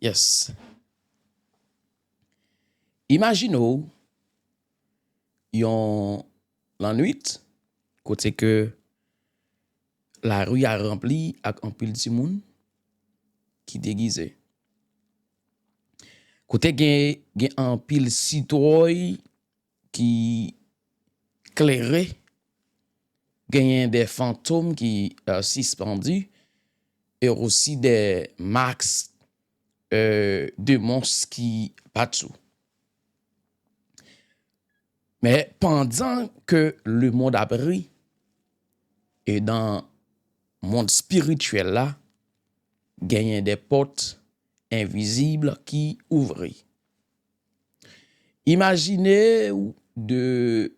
Yes. Imaginons, yon la nuit, côté que la rue a rempli avec un pile de monde qui déguisé. Côté gen un pile citoyen qui clairé, gen des fantômes qui suspendus et aussi des max de monstres qui partout. Mais pendant que le monde a pris, et dans le monde spirituel là, gagné des portes invisibles qui ouvrent. Imaginez de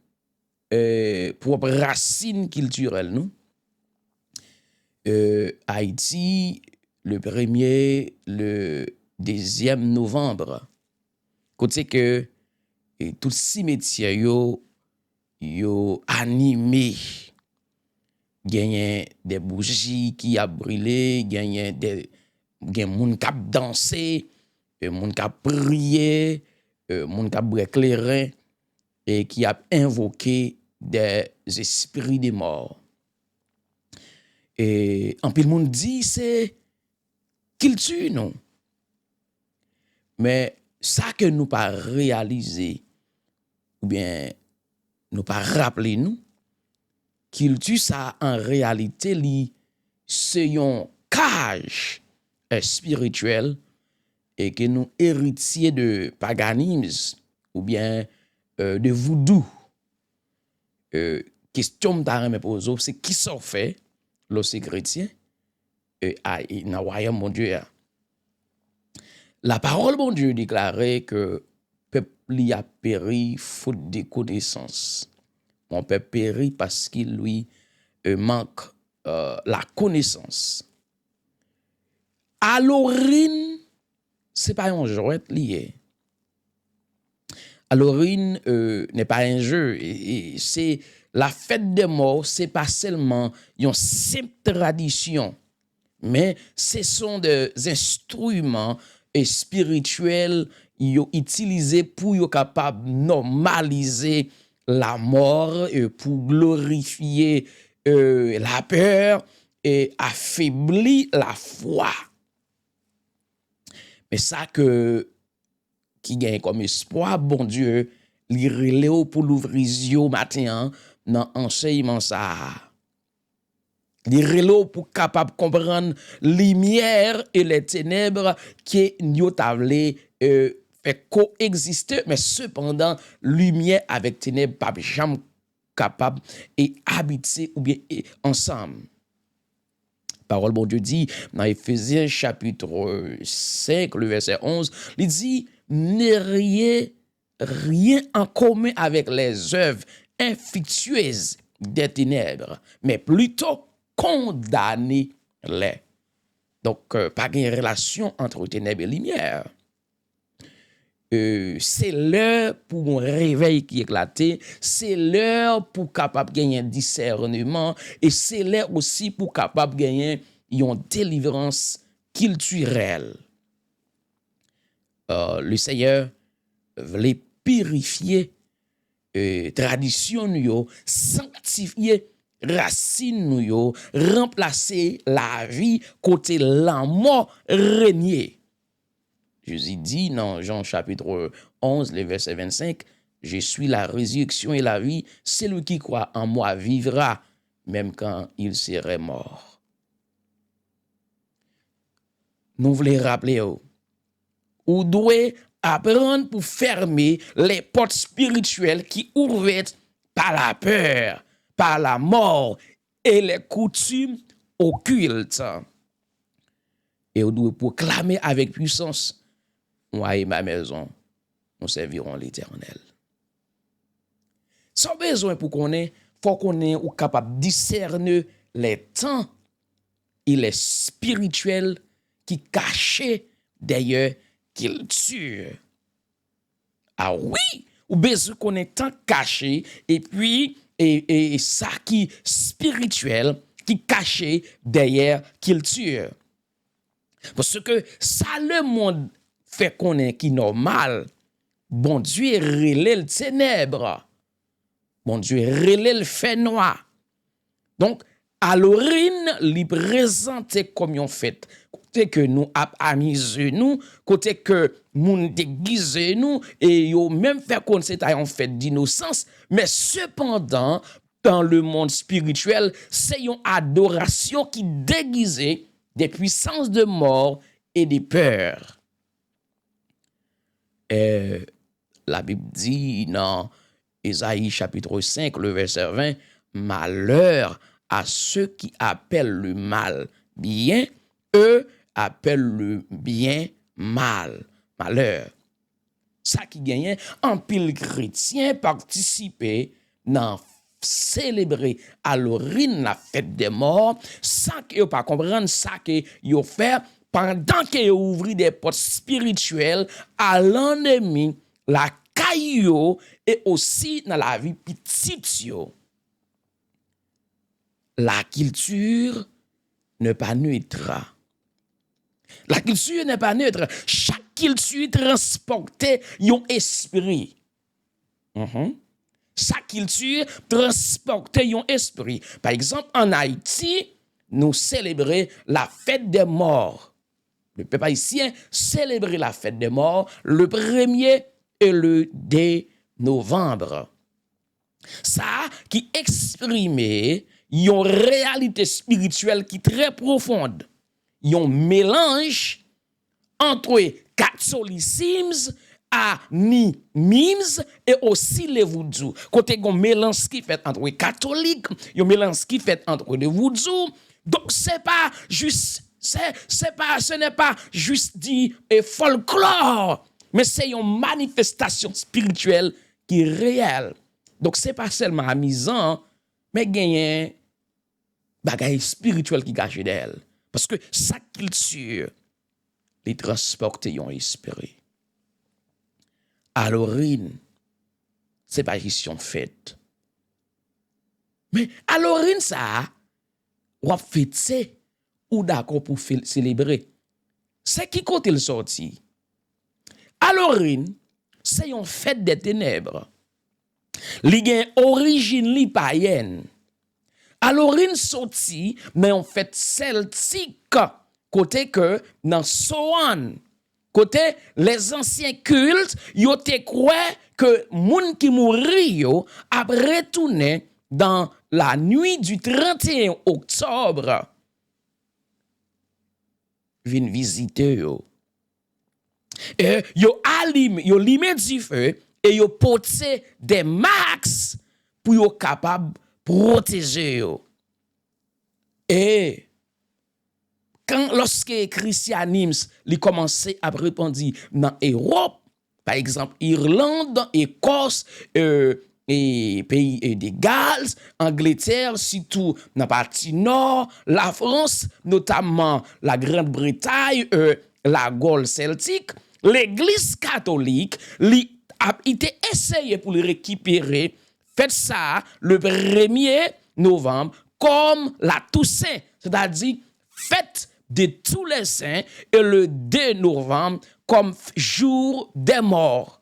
propre racine culturelle nous. Haïti, le 1er, le 2e novembre. Côté que tout cimetière yo animé. Gagné des bougies qui a brûlé, gagné des moun k'ap danser, moun k'ap prier, moun k'ap éclairer et qui a invoqué des esprits des morts. Et en pile moun dit c'est culture non. Mais ça que nous pas réaliser ou bien nous pas rappeler nous culture ça en réalité li c'est un cage spirituel et que nous héritiers de paganisme ou bien de voodoo. Question m'ta me pose c'est qui ça fait lorsque chrétien dans royaume mon Dieu. La parole bon Dieu déclarait que peuple li a péri faute de connaissance. Mon peuple périt parce qu'il lui manque la connaissance. À l'origine, c'est pas un jouet lié. À l'origine n'est pas un jeu. Et c'est la fête des morts, c'est pas seulement une simple tradition, mais ce sont des instruments spirituels utilisés pour être capable de normaliser la mort pour glorifier la peur et affaiblir la foi. Mais ça que qui gagne comme espoir, bon Dieu, li relève pour l'ouvrir yeux matin dans enseignement ça. Li relève pour capable comprendre lumière et les ténèbres qui nous tavlé fait coexister, mais cependant lumière avec ténèbres pas jamais capable et habiter ou bien ensemble. Parole bon Dieu dit dans Éphésiens chapitre 5 le verset 11, il dit n'ayez rien en commun avec les œuvres infectieuses des ténèbres, mais plutôt condamnez-les. Donc pas de relation entre ténèbres et lumière. C'est l'heure pour un réveil qui éclate, c'est l'heure pour capable gagner un discernement et c'est l'heure aussi pour capable gagner une délivrance culturelle. Le Seigneur voulait purifier tradition nous, sanctifier racine nous, remplacer la vie côté la mort régner. Jésus dit dans Jean chapitre 11, le verset 25, « Je suis la résurrection et la vie, celui qui croit en moi vivra, même quand il serait mort. » Nous voulons rappeler, ou doit apprendre pour fermer les portes spirituelles qui ouvrent par la peur, par la mort et les coutumes occultes. Et on doit proclamer avec puissance, moi et ma maison, nous servirons l'Éternel. Sans besoin pour qu'on ait, faut qu'on ait ou capable de discerner les temps et les spirituels qui cachent derrière culture. Ah oui, ou besoin qu'on ait tant caché et puis et ça qui spirituel qui caché derrière culture. Parce que ça le monde fait qu'on est qui normal. Bon Dieu relève le ténèbres. Bon Dieu relève le fait noir. Donc, Halloween li présente comme yon fête. Côté que nous amusé nous, côté que moun déguise nous, et yo même fait qu'on c'est une fête d'innocence, mais cependant, dans le monde spirituel, c'est une adoration qui déguise des puissances de mort et des peurs. La Bible dit dans Ésaïe chapitre 5, le verset 20, malheur à ceux qui appellent le mal bien, eux appellent le bien mal. Malheur. Ça qui gagne, en pile chrétien participer dans célébrer Halloween, la fête des morts, sans que pas comprendre ça que yo fait pendant que yo ouvri des portes spirituelles à l'ennemi, la caillou et aussi dans la vie petite yo. La culture n'est pas neutre. La culture n'est pas neutre. Chaque culture transporte un esprit. Chaque culture transporte un esprit. Par exemple, en Haïti, nous célébrons la fête des morts. Le peuple haïtien célèbre la fête des morts le 1er et le 2 novembre. Ça qui exprimait une réalité spirituelle qui est très profonde. Un mélange entre catholicisme à ni mimes et aussi les voodoo. Côté un mélange qui fait entre catholiques, un mélange qui fait entre les voodoo. Donc c'est pas juste ce n'est pas juste dit folklore, mais c'est une manifestation spirituelle qui est réelle. Donc c'est pas seulement amusant, mais gagne bagaille spirituel qui cache d'elle. Parce que sa culture les transporte yon esprit. Halloween, c'est pas juste une fête. Mais Halloween ça, ou fête ou d'accord pour célébrer. C'est qui côté le sorti. Halloween, c'est une fête des ténèbres. Li gen origine li païenne. Halloween sorti, mais en fait celtique, côté que dans Soan, côté les anciens cultes, yo te croient que moun qui mouri yo a retourné dans la nuit du 31 octobre. Vin visiter yo. Yo limé du feu et yo porté des max pour yo capable protéger yo. Et lorsque christianisme li commencé à répandre dans Europe, par exemple Irlande, Écosse, et pays des Galles, Angleterre, surtout dans la partie nord, la France, notamment la Grande-Bretagne, la Gaule celtique, l'Église catholique a été essayé pour le récupérer. Faites ça le 1er novembre comme la Toussaint, c'est-à-dire fête de tous les saints et le 2 novembre comme jour des morts.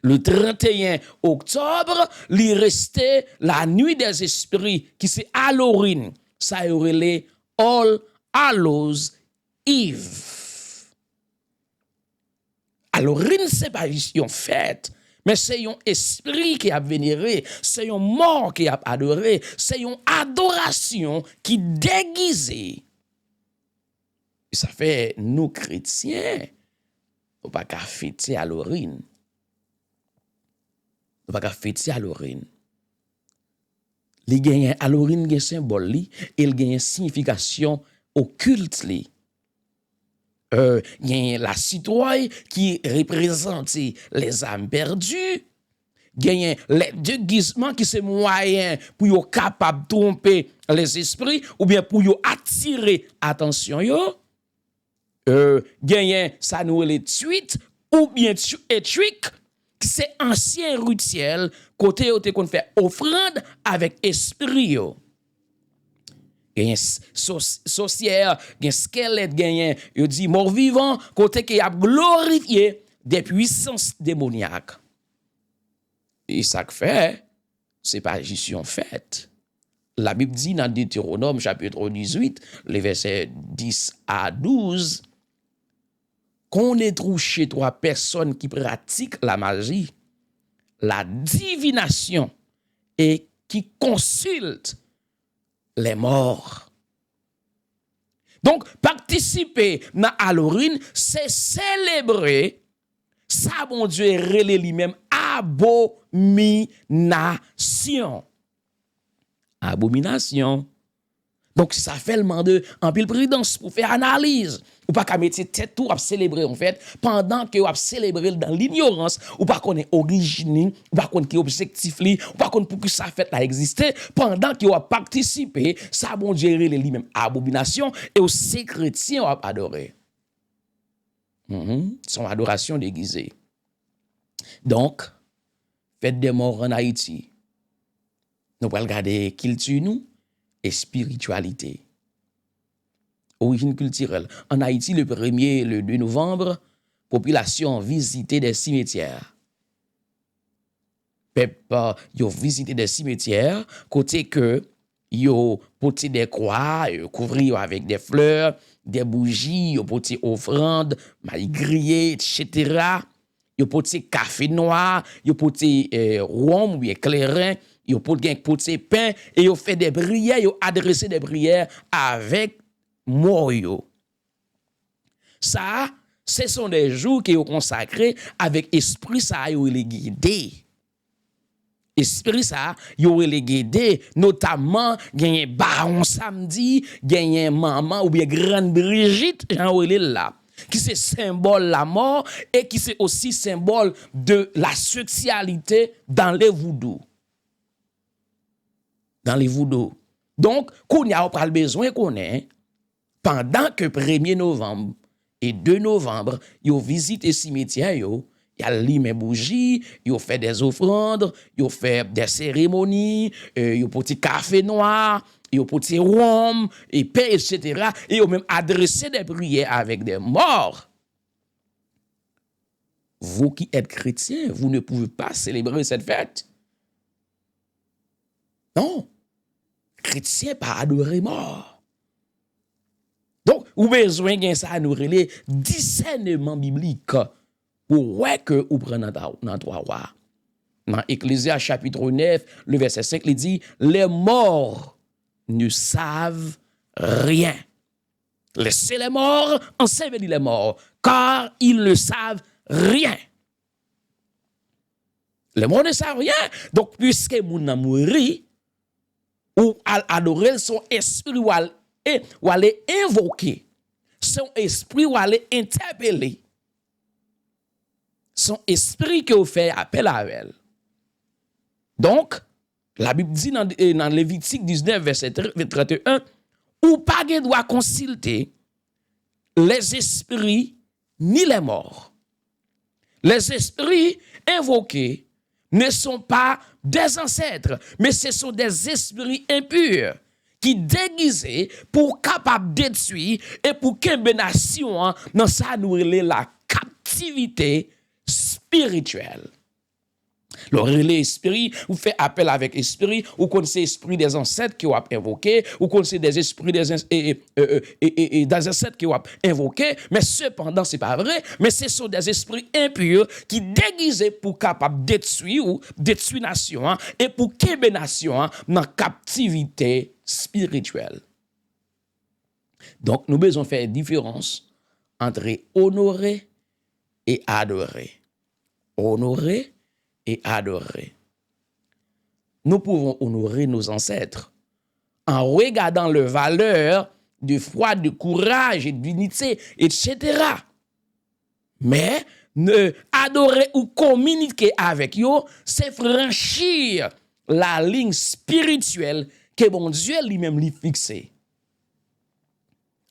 Le 31 octobre, il restait la nuit des esprits qui c'est Halloween. Ça y aurait les All Hallows Eve. Halloween, c'est pas une fête, mais c'est un esprit qui a vénéré, c'est un mort qui a adoré, c'est une adoration qui déguisée. Ça fait nous chrétiens, on pas qu'à fêter Halloween. On va fêter Halloween. Li gagne Halloween gen symbole li, il gagne signification occulte li. Gagne la citrouille qui représente les âmes perdues. Gagne les déguisements qui c'est moyen pour yo capable tromper les esprits ou bien pour yo attirer attention yo. Gagne ça nous les tweets ou bien trick. C'est ancien rituel côté où on fait offrande avec esprit yo. gen sorcière, gen squelette, gen yo dit mort vivant, côté qui a glorifié des puissances démoniaques. Et ça que fait, c'est pas juste une fête. La Bible dit dans Deutéronome chapitre 18, les versets 10 à 12, qu'on est trouvé chez toi personnes qui pratiquent la magie, la divination et qui consultent les morts. Donc, participer dans Halloween, c'est célébrer ça, bon Dieu, relé lui-même abomination. Abomination. Donc, ça fait le mandat en pile prudence pour faire analyse. Ou pas qu'à mettre tête tout à célébrer en fait, pendant que vous célébrer dans l'ignorance, ou pas qu'on est origine, ou pas qu'on est objectif li, ou pas qu'on pour que ça fait là exister, pendant que vous participé, ça bon Dieu lui-même abomination et aussi chrétiens ont adoré. Son adoration déguisée. Donc, fête des morts en Haïti. Nous allons regarder culture nous et spiritualité. Origine culturelle. En Haïti, le 2 novembre, population visité des cimetières. Peuple, yo visité des cimetières, côté que yo porté des croix, couvrir avec des fleurs, des bougies, yo porté offrandes, maïs grillé, etc. Yo porté café noir, yo porté rhum ou éclairant, yo porté pain et yo fait des prières, yo adressé des prières avec mort. Ça, ce sont des jours qui sont consacrés avec esprit ça yo les guider. Esprit ça, yo les guider, notamment gagné baron samedi, gagné maman ou bien grande Brigitte, Jean là, qui c'est symbole la mort et qui c'est aussi symbole de la sexualité dans les voodoo. Dans les voodoo. Donc, qu'on y a pas besoin qu'on ait pendant que 1er novembre et 2 novembre, yo visite les cimetières yo, y a allumé bougies, yo fait des offrandes, yo fait des cérémonies, yo petit café noir, yo petit rhum et pain, etc. Et yo même adressé des prières avec des morts. Vous qui êtes chrétiens, vous ne pouvez pas célébrer cette fête. Non. Chrétien pas adorer mort. Donc, ou besoin de ça nous relais discernement biblique pour ouais que ou prendre dans trois rois. Dans Ecclésias chapitre 9, le verset 5, il dit les morts ne savent rien. Laissez les morts, enseveliez les morts, car ils ne savent rien. Les morts ne savent rien. Donc, puisque moun nan mouri, ou adorer son esprit ou aller invoquer, son esprit ou aller interpeller, son esprit que vous fait appel à elle. Donc, la Bible dit dans Lévitique 19, verset 31, ou pas de doit consulter les esprits ni les morts. Les esprits invoqués ne sont pas des ancêtres, mais ce sont des esprits impurs qui déguisés pour capable détruire et pour qu'une nation dans ça nous la captivité spirituelle. Le relais esprit, ou fait appel avec esprit, ou connaissez esprit des ancêtres qui ont invoqué, ou connaissez des esprits des ancêtres qui ont invoqué, mais cependant, c'est pas vrai, mais ce sont des esprits impurs qui déguisés pour capable détruire ou détruire nation, et pour qu'une nation dans captivité spirituelle. Donc, nous devons faire une différence entre honorer et adorer. Honorer et adorer. Nous pouvons honorer nos ancêtres en regardant leur valeur de foi, de courage et d'unité, etc. Mais ne adorer ou communiquer avec eux, c'est franchir la ligne spirituelle que mon Dieu lui-même lui fixé.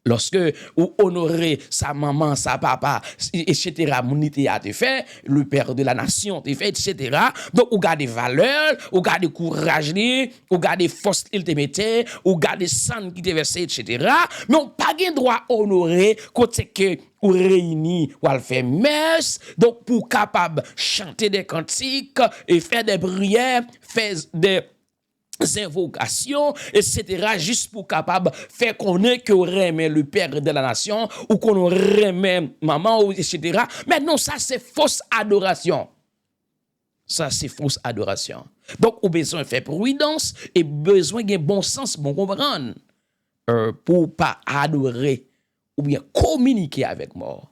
Lorsque ou honorer sa maman, sa papa, etc., monité a te fait, le père de la nation te fait, etc. Donc, ou garde valeur, ou garde courage, ou garde force il te mettait, ou garde sang qui te versé, etc. Mais on pas de droit honorer côté que ou réuni ou al faire messe, donc pour capable chanter des cantiques et faire des prières, faire des invocations, etc., juste pour capable faire connaître que remet le père de la nation ou qu'on remet maman, etc. Mais non, ça c'est fausse adoration. Ça c'est fausse adoration. Donc, on a besoin de faire prudence et besoin de bon sens pour comprendre pour pas adorer ou bien communiquer avec mort.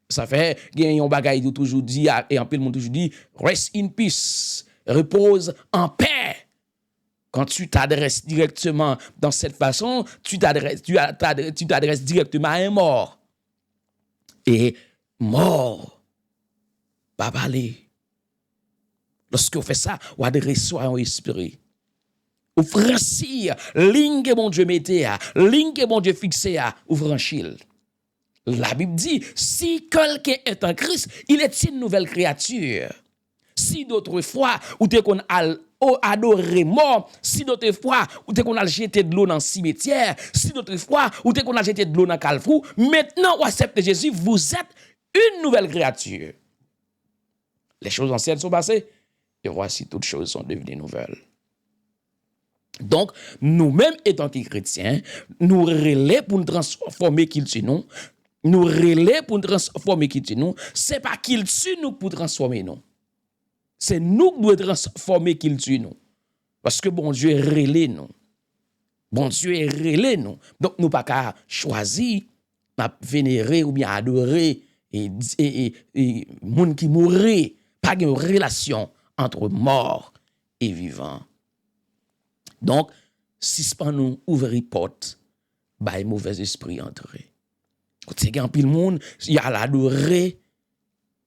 Ça fait, il y a un bagage qui toujours dit, et en plus le monde toujours dit, rest in peace, repose en paix. Quand tu t'adresses directement dans cette façon, tu t'adresses directement à un mort. Et mort, pas parler. Lorsque vous faites ça, vous adressez à un esprit. Vous franchissez, ligne que mon Dieu mettait, ligne que mon Dieu fixait, vous franchissez. La Bible dit, si quelqu'un est en Christ, il est une nouvelle créature. Si d'autres fois, ou t'es qu'on a adoré mort, si d'autres fois, ou t'es qu'on a jeté de l'eau dans le cimetière, si d'autres fois, ou t'es qu'on a jeté de l'eau dans le calfrou, maintenant, vous acceptez Jésus, vous êtes une nouvelle créature. Les choses anciennes sont passées, et voici toutes choses sont devenues nouvelles. Donc, nous-mêmes, étant chrétiens, nous relais pour nous transformer qui tue nous, nous relais pour nous transformer qui tue nous, c'est pas qu'il tue nous pour transformer nous. C'est nous qui devons transformer qu'il tue nous. Parce que bon Dieu est relais nous. Bon Dieu est relais nous. Donc nous pas qu'à choisir, à vénérer ou bien adorer et monde qui mourrait. Pas de relation entre mort et vivant. Donc, si pas nous ouvrir porte, bah mauvais esprit entrer. Quand c'est un pile monde, il y a l'adorer,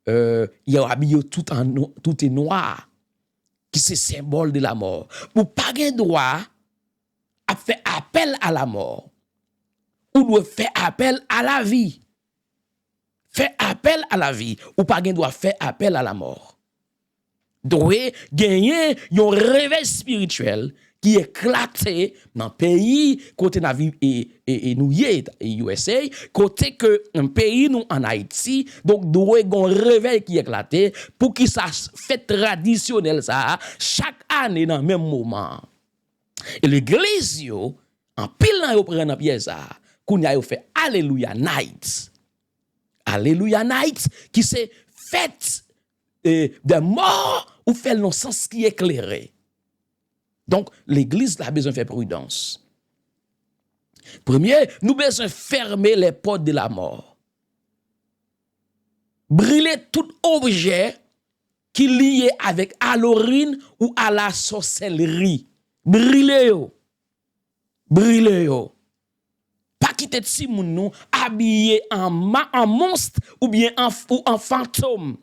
il y a habillé tout est noir, qui c'est symbole de la mort. Pour pas de droit à faire appel à la mort, ou doit faire appel à la vie. Faire appel à la vie, ou pas de droit faire appel à la mort. Doit gagner un réveil spirituel qui est éclaté dans le pays, côté la vie et nous y USA, côté que un pays nous en Haïti, donc doit un réveil qui est éclaté pour qu'il ça fait traditionnel ça chaque année dans le même moment. Et l'église yo en pile nan yo prend en pièce ça, qu'on a fait Alléluia Night. Alléluia Night qui c'est fête de mort ou fait le sens qui est éclairé. Donc, l'église a besoin de faire prudence. Premier, nous avons besoin de fermer les portes de la mort. Brûler tout objet qui est lié avec Halloween ou à la sorcellerie. Brûler yo. Brûler yo. Pas quitter si moun nou habillé en monstre ou bien en fantôme.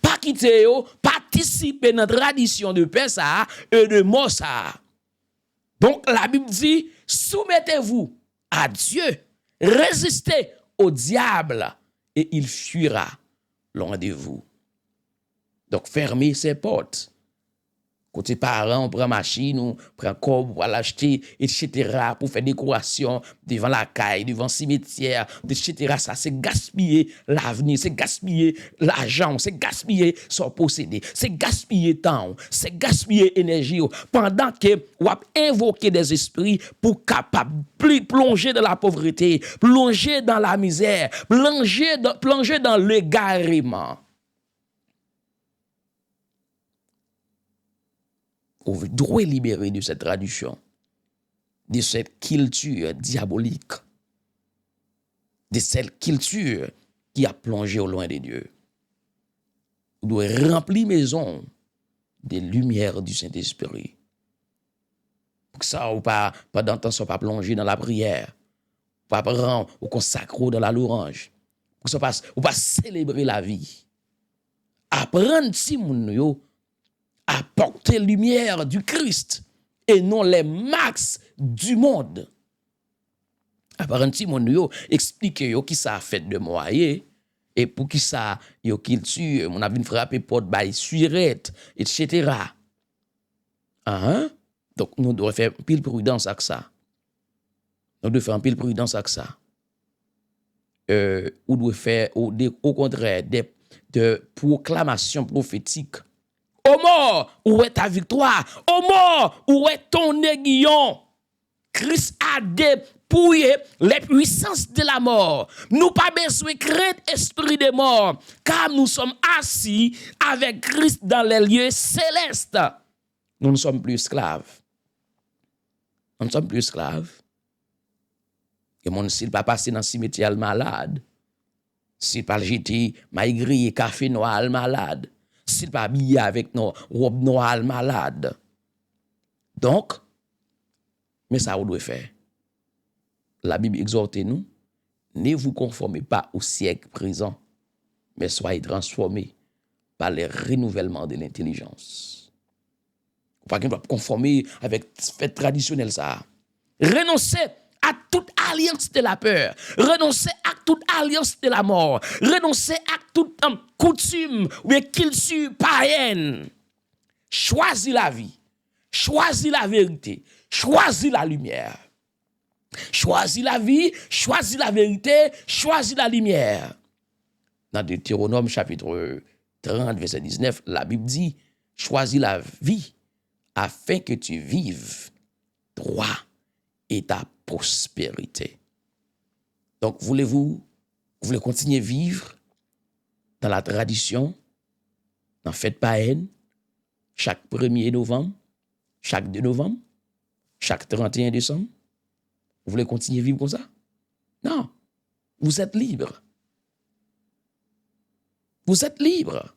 Pas quitter yo, participer dans la tradition de paix ça et de mort ça. Donc la Bible dit, soumettez-vous à Dieu, résistez au diable et il fuira loin de vous. Donc fermez ses portes. Côté parents, on prend machine, on prend corps pour l'acheter, etc., pour faire décoration devant la caille, devant le cimetière, etc. Ça, c'est gaspiller l'avenir, c'est gaspiller l'argent, c'est gaspiller son possédé, c'est gaspiller temps, c'est gaspiller énergie. Pendant que vous invoquez des esprits pour capable plonger dans la pauvreté, plonger dans la misère, plonger dans l'égarement. Vous devez libérer de cette tradition, de cette culture diabolique, de cette culture qui a plongé au loin de Dieu. Vous devez remplir maison des lumières du Saint-Esprit. Pour que ça, ou pas, pendant temps, soit pas plongé dans la prière, pas prendre ou consacrer dans la louange, pour que ça passe, ou pas célébrer la vie. Apprendre si moun yo apporter lumière du Christ et non les max du monde. Apparemment, mon yo explique yo qui ça fait de moyer et pour qui ça yo qu'il tue, mon a vinn frapper porte bail surette, etc. Hein? Donc nous devons faire pile prudence avec ça. Nous devons faire pile prudence avec ça. Ou devons faire au contraire de proclamations prophétiques. Au mort, où est ta victoire? Au mort, où est ton aiguillon? Christ a dépouillé les puissances de la mort. Nous pas besoin de craindre esprit de mort, car nous sommes assis avec Christ dans les lieux célestes. Nous ne sommes plus esclaves. Nous ne sommes plus esclaves. Et mon s'il pas passer dans le cimetière malade, s'il pas jeter maigri et café noir malade, s'il pas habillé avec nos robes noires malade. Donc, mais ça, on doit faire. La Bible exhorte nous, ne vous conformez pas au siècle présent, mais soyez transformés par le renouvellement de l'intelligence. Pas qu'on doit conformer avec fait traditionnel ça. Renoncez à toute alliance de la peur. Renoncez à toute alliance de la mort. Renoncez à toute coutume ou culture païenne. Choisis la vie. Choisis la vérité. Choisis la lumière. Choisis la vie, choisis la vérité, choisis la lumière. Dans Deutéronome chapitre 30, verset 19, la Bible dit, choisis la vie afin que tu vives droit et ta prospérité. Donc, vous voulez continuer à vivre dans la tradition, dans la fête païenne, chaque 1er novembre, chaque 2 novembre, chaque 31 décembre? Vous voulez continuer à vivre comme ça? Non. Vous êtes libre. Vous êtes libre.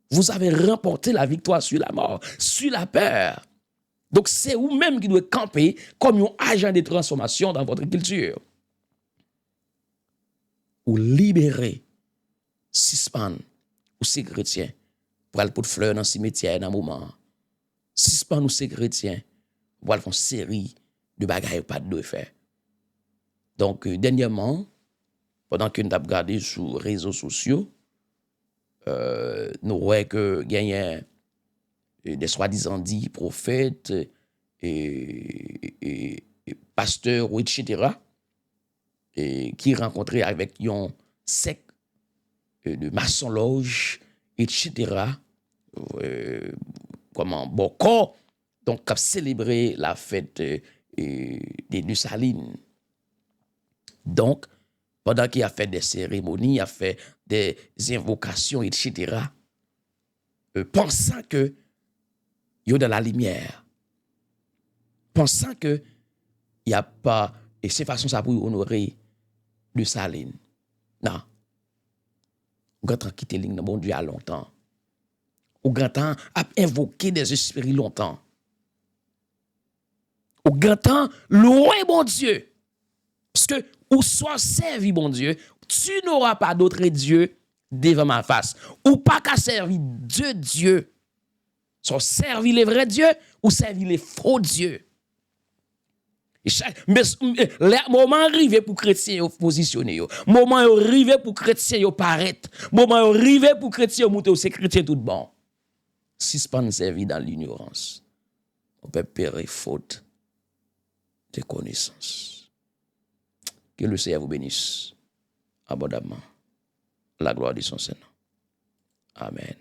Vous avez remporté la victoire sur la mort, sur la peur. Donc, c'est vous-même qui devez camper comme un agent de transformation dans votre culture. Ou libérer, suspendre, ou ces chrétiens, pour aller pour fleurs dans le cimetière dans un moment. Suspendre ou ces chrétiens, pour aller faire une série de bagailles pas de faire. Donc, dernièrement, pendant que nous avons regardé sur les réseaux sociaux, nous voyons que il y a des soi-disant dits prophètes et pasteurs, etc., qui rencontraient avec un secte de maçon-loge, etc., Boko, donc, qui a célébré la fête des Salines. Donc, pendant qu'il a fait des cérémonies, il a fait des invocations, etc., pensant que il y a de la lumière, pensant que il n'y a pas, et c'est façon ça pour honorer le Saline. Non. Ou grand temps quitter ligne bon Dieu à longtemps. Ou grand temps a invoqué des esprits longtemps. Ou grand temps loin bon Dieu. Parce que ou soit servi bon Dieu, tu n'auras pas d'autre Dieu devant ma face. Ou pas qu'à servir Dieu. Soit servi les vrais dieux ou servi les faux dieux. Mais le moment arrivé pour chrétiens positionner, moment arrivé pour chrétiens paraître, moment arrivé pour chrétiens monter au chrétien tout bon. Si ce pas servi dans l'ignorance, on peut périr faute de connaissance. Que le Seigneur vous bénisse abondamment. La gloire de son Seigneur. Amen.